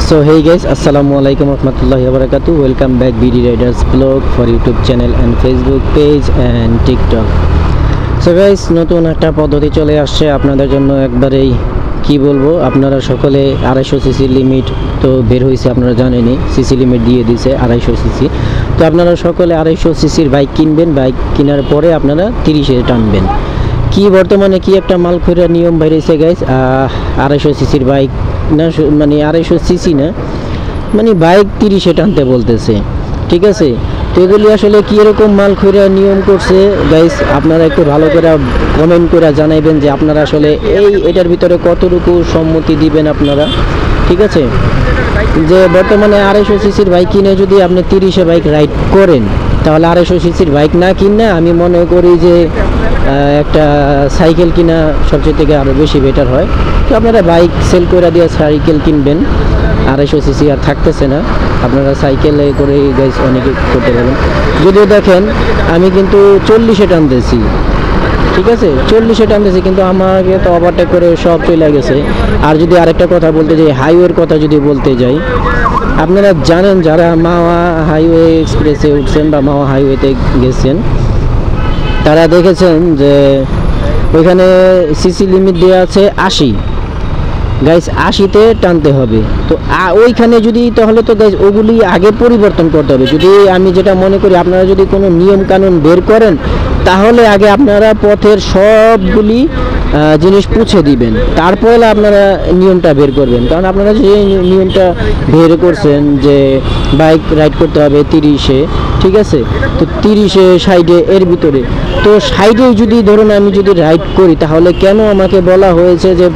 So hey guys, Assalamualaikum warahmatullahi wabarakatuh. Welcome back BD Riders Vlog for YouTube channel and Facebook page and TikTok. So guys, নতুন একটা পদ্ধতি চলে আসছে আপনাদের জন্য। একবারেই কি বলবো, আপনারা সকলে 250 সিসি লিমিট তো বের হয়েছে, আপনারা জানেনই সিসি লিমিট দিয়ে দিয়েছে 250 সিসি। তো আপনারা সকলে 250 সিসির বাইক কিনবেন, বাইক কেনার পরে আপনারা 30-এ টানবেন। কি বর্তমানে কি একটা মালখুরা নিয়ম বেরিয়েছে গাইস, 250 সিসির বাইক না, মানে 250 সিসি না, মানে বাইক 30-এ টানতে বলতেছে, ঠিক আছে। তো এগুলি আসলে কি এরকম মালখুরা নিয়ম করছে গাইস, আপনারা একটু ভালো করে কমেন্ট করে জানাইবেন যে আপনারা আসলে এটার ভিতরে কতটুকু সম্মতি দিবেন আপনারা, ঠিক আছে। যে বর্তমানে 250 সিসির বাইক কিনে যদি আপনি 30-এ বাইক রাইড করেন, তাহলে 250 সিসির বাইক না কিনে আমি মনে করি যে একটা সাইকেল কিনা সবচেয়ে থেকে আরও বেশি বেটার হয়। তো আপনারা বাইক সেল করে দিয়ে সাইকেল কিনবেন, 250 সিসি আর থাকতেছে না, আপনারা সাইকেলে করে গাইস অনেকে করতে পারবেন। যদিও দেখেন আমি কিন্তু 40-এ টানতেছি, ঠিক আছে, 40-এ টানতেছি, কিন্তু আমাকে তো ওভারটেক করে সব চলে গেছে। আর যদি আরেকটা কথা বলতে যাই, হাইওয়ের কথা যদি বলতে যাই, আপনারা জানেন যারা মাওয়া হাইওয়ে এক্সপ্রেসে উঠছেন বা মাওয়া হাইওয়েতে গেছেন, তারা দেখেছেন যে ওইখানে সিসি লিমিট দেওয়া আছে 80 গাইস, 80-তে টানতে হবে। তো ওইখানে যদি, তাহলে তো গাইস ওগুলি আগে পরিবর্তন করতে হবে। যদি আমি যেটা মনে করি, আপনারা যদি কোনো নিয়ম কানুন বের করেন, তাহলে আগে আপনারা পথের সবগুলি জিনিস পুছে দিবেন, তারপরে আপনারা নিয়মটা বের করবেন। কারণ আপনারা যে নিয়মটা বের করছেন যে বাইক রাইড করতে হবে 30-এ, ঠিক আছে, তো 30-এ 60-এ এর ভিতরে, তো 60-এ যদি ধরুন আমি যদি রাইড করি, তাহলে কেন আমাকে বলা হয়েছে যে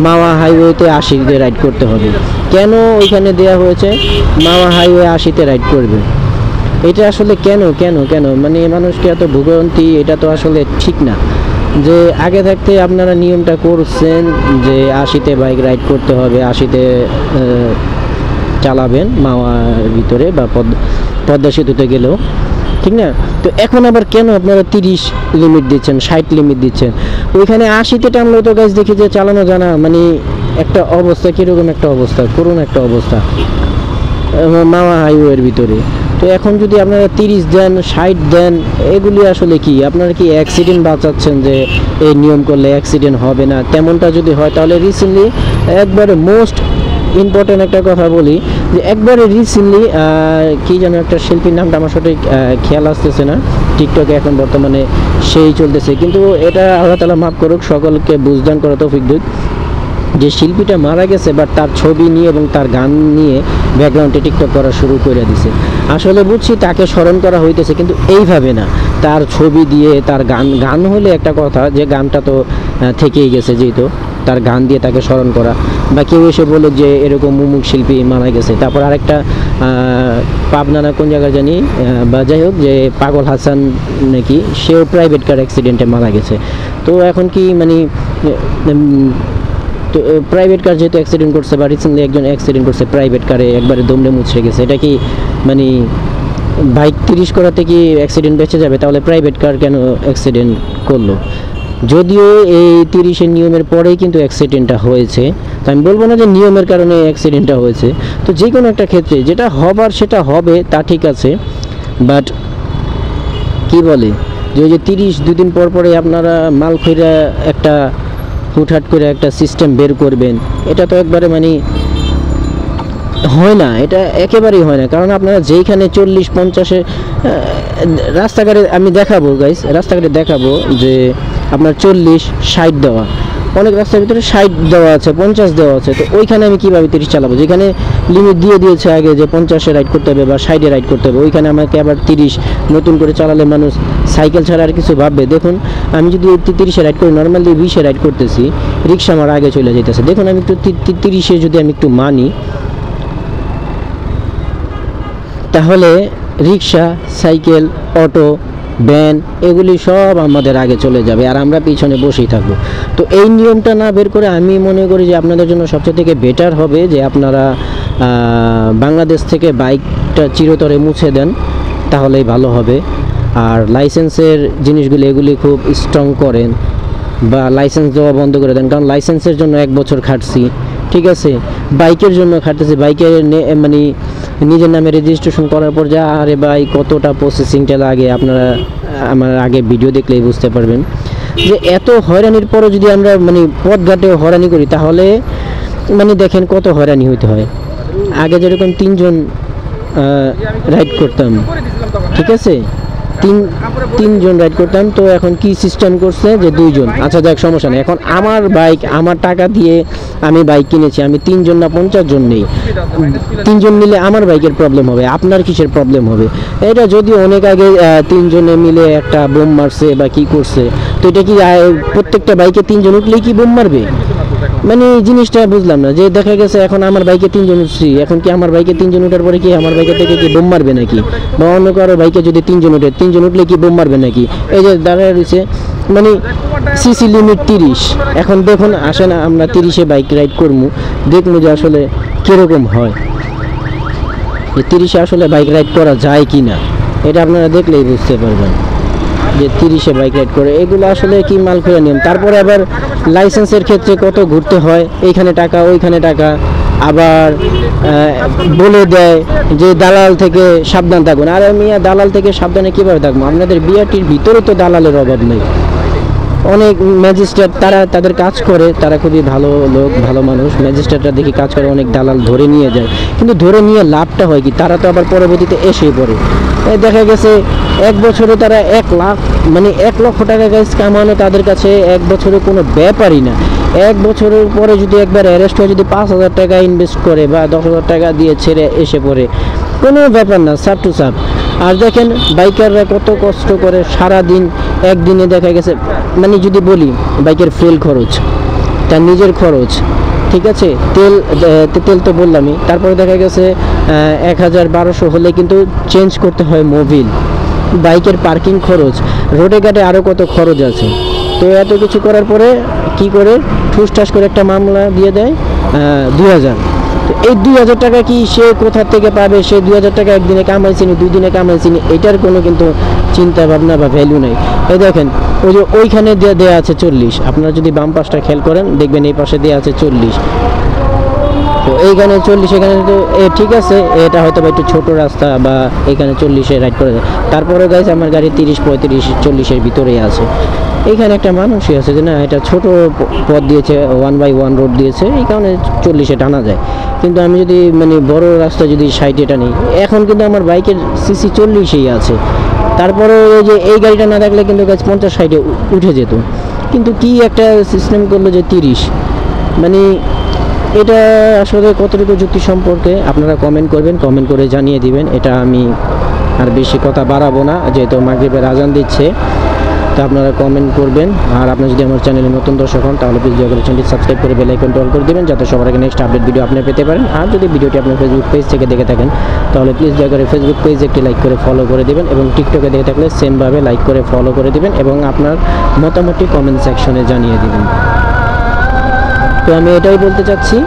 মাওয়া হাইওয়েতে 80-তে রাইড করতে হবে? কেন ওইখানে দেয়া হয়েছে মাওয়া হাইওয়ে 80-তে রাইড করবে? এটা আসলে কেন কেন কেন মানে মানুষকে এত ভোগান্তি, এটা তো আসলে ঠিক না। যে আগে থাকতে আপনারা নিয়মটা করছেন যে 80-তে বাইক রাইড করতে হবে, 80-তে চালাবেন মাওয়ার ভিতরে বা পদ্মা সেতুতে গেলেও, ঠিক না। তো এখন আবার কেন আপনারা 30 লিমিট দিচ্ছেন, 60 লিমিট দিচ্ছেন? ওইখানে 80-তে টানলেও তো গাছ দেখি যে চালানো জানা, মানে একটা অবস্থা, কীরকম একটা অবস্থা, করুন একটা অবস্থা মাওয়া হাইওয়ের ভিতরে। তো এখন যদি আপনারা 30 দেন, 60 দেন, এগুলি আসলে কি আপনারা কি অ্যাক্সিডেন্ট বাঁচাচ্ছেন? যে এই নিয়ম করলে অ্যাক্সিডেন্ট হবে না, তেমনটা যদি হয়, তাহলে রিসেন্টলি একবারে মোস্ট ইম্পর্টেন্ট একটা কথা বলি, যে একবারে রিসেন্টলি কী যেন একটা শিল্পীর নামটা আমার সঠিক খেয়াল আসতেছে না, টিকটকে এখন বর্তমানে সেই চলতেছে, কিন্তু এটা আল্লাহ তাআলা মাফ করুক, সকলকে বুঝদান করা তৌফিক দিক। যে শিল্পীটা মারা গেছে, বাট তার ছবি নিয়ে এবং তার গান নিয়ে ব্যাকগ্রাউন্ডে টিকটক করা শুরু করে দিছে। আসলে বুঝছি তাকে স্মরণ করা হইতেছে, কিন্তু এইভাবে না, তার ছবি দিয়ে, তার গান হলে একটা কথা, যে গানটা তো থেকেই গেছে, যেহেতু তার গান দিয়ে তাকে স্মরণ করা, বা কেউ এসে বলে যে এরকম মুমুক শিল্পী মারা গেছে। তারপর আরেকটা পাবনা না কোন জায়গায় জানি, বা যাই হোক, যে পাগল হাসান নাকি, সেও প্রাইভেট কার অ্যাক্সিডেন্টে মারা গেছে। তো এখন কি মানে, তো প্রাইভেট কার যেহেতু অ্যাক্সিডেন্ট করছে, বা রিসেন্টলি একজন অ্যাক্সিডেন্ট করছে প্রাইভেট কারে, একবারে দমড়ে মুচড়ে গেছে, এটা কি মানে বাইক 30 করাতে কি অ্যাক্সিডেন্ট বেঁচে যাবে? তাহলে প্রাইভেট কার কেন অ্যাক্সিডেন্ট করলো? যদিও এই 30-এর নিয়মের পরেই কিন্তু অ্যাক্সিডেন্টটা হয়েছে, তো আমি বলবো না যে নিয়মের কারণে অ্যাক্সিডেন্টটা হয়েছে। তো যে কোনো একটা ক্ষেত্রে যেটা হবার সেটা হবে, তা ঠিক আছে, বাট কি বলে যে ওই যে 32 দিন পর পরে আপনারা মাল খইরা একটা হুটহাট করে একটা সিস্টেম বের করবেন, এটা তো একবারে মানে হয় না, এটা একেবারেই হয় না। কারণ আপনারা যেইখানে 40-50-এ রাস্তাঘাটে, আমি দেখাবো গাইস, রাস্তাঘাটে দেখাবো যে আপনার 40-60 দেওয়া, অনেক রাস্তার ভিতরে 60 দেওয়া আছে, 50 দেওয়া আছে। তো ওইখানে আমি কীভাবে 30 চালাবো? যেখানে লিমিট দিয়ে দিয়েছে আগে যে 50-এ রাইড করতে হবে বা 60-এ রাইড করতে হবে, ওইখানে আমাকে আবার 30 নতুন করে চালালে মানুষ সাইকেল ছাড়া আর কিছু ভাববে? দেখুন, আমি যদি 30-এ রাইড করি, নর্মালি 20-এ রাইড করতেছি, রিক্সা আমার আগে চলে যেতেছে। দেখুন, আমি একটু 30-এ যদি আমি একটু মানি, তাহলে রিক্সা, সাইকেল, অটো, ভ্যান, এগুলি সব আমাদের আগে চলে যাবে, আর আমরা পিছনে বসেই থাকবো। তো এই নিয়মটা না বের করে আমি মনে করি যে আপনাদের জন্য সবচেয়ে থেকে বেটার হবে যে আপনারা বাংলাদেশ থেকে বাইকটা চিরতরে মুছে দেন, তাহলেই ভালো হবে। আর লাইসেন্সের জিনিসগুলি এগুলি খুব স্ট্রং করেন, বা লাইসেন্স দেওয়া বন্ধ করে দেন, কারণ লাইসেন্সের জন্য 1 বছর খাটছি, ঠিক আছে, বাইকের জন্য খাটতেছি, বাইকের মানে নিজের নামে রেজিস্ট্রেশন করার পর যা আরে ভাই কতটা প্রসেসিংটা লাগে, আপনারা আমার আগে ভিডিও দেখলেই বুঝতে পারবেন যে এত হয়রানির পরও যদি আমরা মানে পথঘাটে হয়রানি করি তাহলে মানে দেখেন কত হয়রানি হইতে হয়। আগে যেরকম 3 জন রাইড করতাম, ঠিক আছে, তিনজন রাইড করতাম, তো এখন কি সিস্টেম করছে যে 2 জন। আচ্ছা দেখ সমস্যা নেই, এখন আমার বাইক আমার টাকা দিয়ে আমি বাইক কিনেছি, আমি 3 জন না 50 জন নেই, 3 জন মিলে আমার বাইকের প্রবলেম হবে, আপনার কিসের প্রবলেম হবে? এটা যদি অনেক আগে 3 জনে মিলে একটা বোম মারছে বা কি করছে, তো এটা কি প্রত্যেকটা বাইকে 3 জন উঠলেই কি বোম মারবে? মানে জিনিসটা বুঝলাম না, যে দেখা গেছে এখন আমার বাইকে 3 জন উঠছি, এখন কি আমার বাইকে 3 জন উঠার পরে কি আমার বাইকে থেকে কি বোম মারবে নাকি? বা অন্য কারো বাইকে যদি 3 জন উঠে, 3 জন উঠলে কি বোম মারবে নাকি? এই যে দাঁড়ায় রয়েছে, মানে সিসি লিমিট 30। এখন দেখুন আসে না আমরা 30-এ বাইক রাইড করবো, দেখবো যে আসলে কীরকম হয়, যে 30-এ আসলে বাইক রাইড করা যায় কি না, এটা আপনারা দেখলেই বুঝতে পারবেন যে 30-এ বাইক রাইড করে এগুলো আসলে কি মাল খোলা নিয়ম। তারপরে আবার লাইসেন্সের ক্ষেত্রে কত ঘুরতে হয়, এইখানে টাকা ওইখানে টাকা, আবার বলে দেয় যে দালাল থেকে সাবধান থাকুন। আর আমি দালাল থেকে সাবধানে কীভাবে থাকবো? আপনাদের বিআরটির ভিতরে তো দালালের অভাব নেই, অনেক ম্যাজিস্ট্রেট তারা তাদের কাজ করে, তারা খুবই ভালো লোক, ভালো মানুষ, ম্যাজিস্ট্রেটরা দেখি কাজ করে, অনেক দালাল ধরে নিয়ে যায়, কিন্তু ধরে নিয়ে লাভটা হয় কি? তারা তো আবার পরবর্তীতে এসেই পড়ে। দেখা গেছে 1 বছরে তারা 1 লাখ মানে 1 লক্ষ টাকা গাইজ কামানো তাদের কাছে 1 বছরে কোনো ব্যাপারই না। 1 বছরের পরে যদি একবার অ্যারেস্ট হয়, যদি 5,000 টাকা ইনভেস্ট করে বা 10,000 টাকা দিয়ে ছেড়ে এসে পড়ে, কোনো ব্যাপার না, সাপ টু সাপ। আর দেখেন বাইকাররা কত কষ্ট করে সারাদিন, একদিনে দেখা গেছে মানে যদি বলি বাইকের ফুয়েল খরচ, তার নিজের খরচ, ঠিক আছে, তেল তো বললামই, তারপরে দেখা গেছে 1,000-1,200 হলে কিন্তু চেঞ্জ করতে হয় মোবিল, বাইকের পার্কিং খরচ, রোডে ঘাটে আরও কত খরচ আছে। তো এত কিছু করার পরে কি করে ঠুসঠাস করে একটা মামলা দিয়ে দেয় 2,000। তো এই 2,000 টাকা কি সে কোথা থেকে পাবে? সে 2,000 টাকা একদিনে কামাইছিনি, 2 দিনে কামাইছিনি, এটার কোনো কিন্তু চিন্তা ভাবনা বা ভ্যালু নেই। এই দেখেন ওই যে ওইখানে দেওয়া আছে 40, আপনারা যদি বাম পাশটা খেয়াল করেন দেখবেন এই পাশে দেওয়া আছে 40, তো এইখানে 40, এখানে তো ঠিক আছে, এটা হয়তো বা একটু ছোটো রাস্তা বা এখানে 40-এ রাইড করে যায়, তারপরে গাইছে আমার গাড়ি 30, 35, 40-এর ভিতরেই আছে। এইখানে একটা মানুষই আছে যে না এটা ছোট পথ দিয়েছে, 1/1 রোড দিয়েছে, এই কারণে 40-এ টানা যায়। কিন্তু আমি যদি মানে বড় রাস্তা যদি 60-এ টানি, এখন কিন্তু আমার বাইকের সিসি 40-এই আছে, তারপরে ওই যে এই গাড়িটা না থাকলে কিন্তু 50-60-এ উঠে যেত। কিন্তু কি একটা সিস্টেম করলো যে 30, মানে এটা আসলে কতটুকু যুক্তি সম্পর্কে আপনারা কমেন্ট করবেন, কমেন্ট করে জানিয়ে দিবেন। এটা আমি আর বেশি কথা বাড়াবো না, যেহেতু মাগরিবের আজান দিচ্ছে, তো আপনারা কমেন্ট করবেন। আর আপনারা যদি আমার চ্যানেলে নতুন দর্শক হন তাহলে প্লিজ দয়া করে চ্যানেলটি সাবস্ক্রাইব করে বেল আইকনটি অন করে দেবেন, যাতে সবার আগে নেক্সট আপডেট ভিডিও আপনি পেতে পারেন। আর যদি ভিডিওটি আপনার ফেসবুক পেজ থেকে দেখে থাকেন তাহলে প্লিজ দয়া করে ফেসবুক পেজ একটি লাইক করে ফলো করে দেবেন, এবং টিকটকে দেখে থাকলে সেমভাবে লাইক করে ফলো করে দেবেন, এবং আপনার মতামতটি কমেন্ট সেকশনে জানিয়ে দেবেন। তো আমি এটাই বলতে চাচ্ছি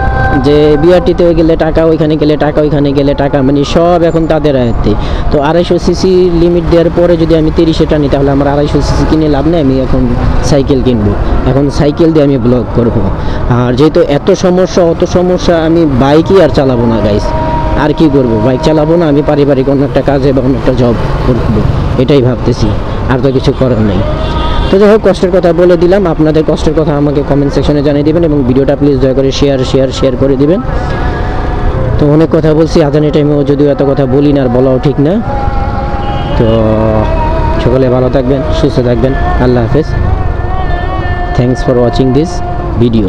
যে বিআরটিতে গেলে টাকা, ওইখানে গেলে টাকা, ওইখানে গেলে টাকা, মানে সব এখন তাদের আয়ত্তে। তো 250 সিসি লিমিট দেওয়ার পরে যদি আমি 30-এ টানি তাহলে আমার 250 সিসি কিনে লাভ নেই, আমি এখন সাইকেল কিনবো, এখন সাইকেল দিয়ে আমি ব্লগ করব। আর যেহেতু এত সমস্যা আমি বাইকই আর চালাবো না গাইস, আর কি করব, বাইক চালাবো না, আমি পারিবারিক অন্য একটা কাজে বা অন্য একটা জব করবো, এটাই ভাবতেছি, আর তো কিছু করার নেই। তো যাই হোক, কষ্টের কথা বলে দিলাম, আপনাদের কষ্টের কথা আমাকে কমেন্ট সেকশনে জানিয়ে দেবেন, এবং ভিডিওটা প্লিজ দয়া করে শেয়ার করে দিবেন। তো অনেক কথা বলছি, আজানের টাইমেও যদিও এত কথা বলি না, আর বলাও ঠিক না। তো সকলে ভালো থাকবেন, সুস্থ থাকবেন, আল্লাহ হাফেজ। Thanks for watching this video.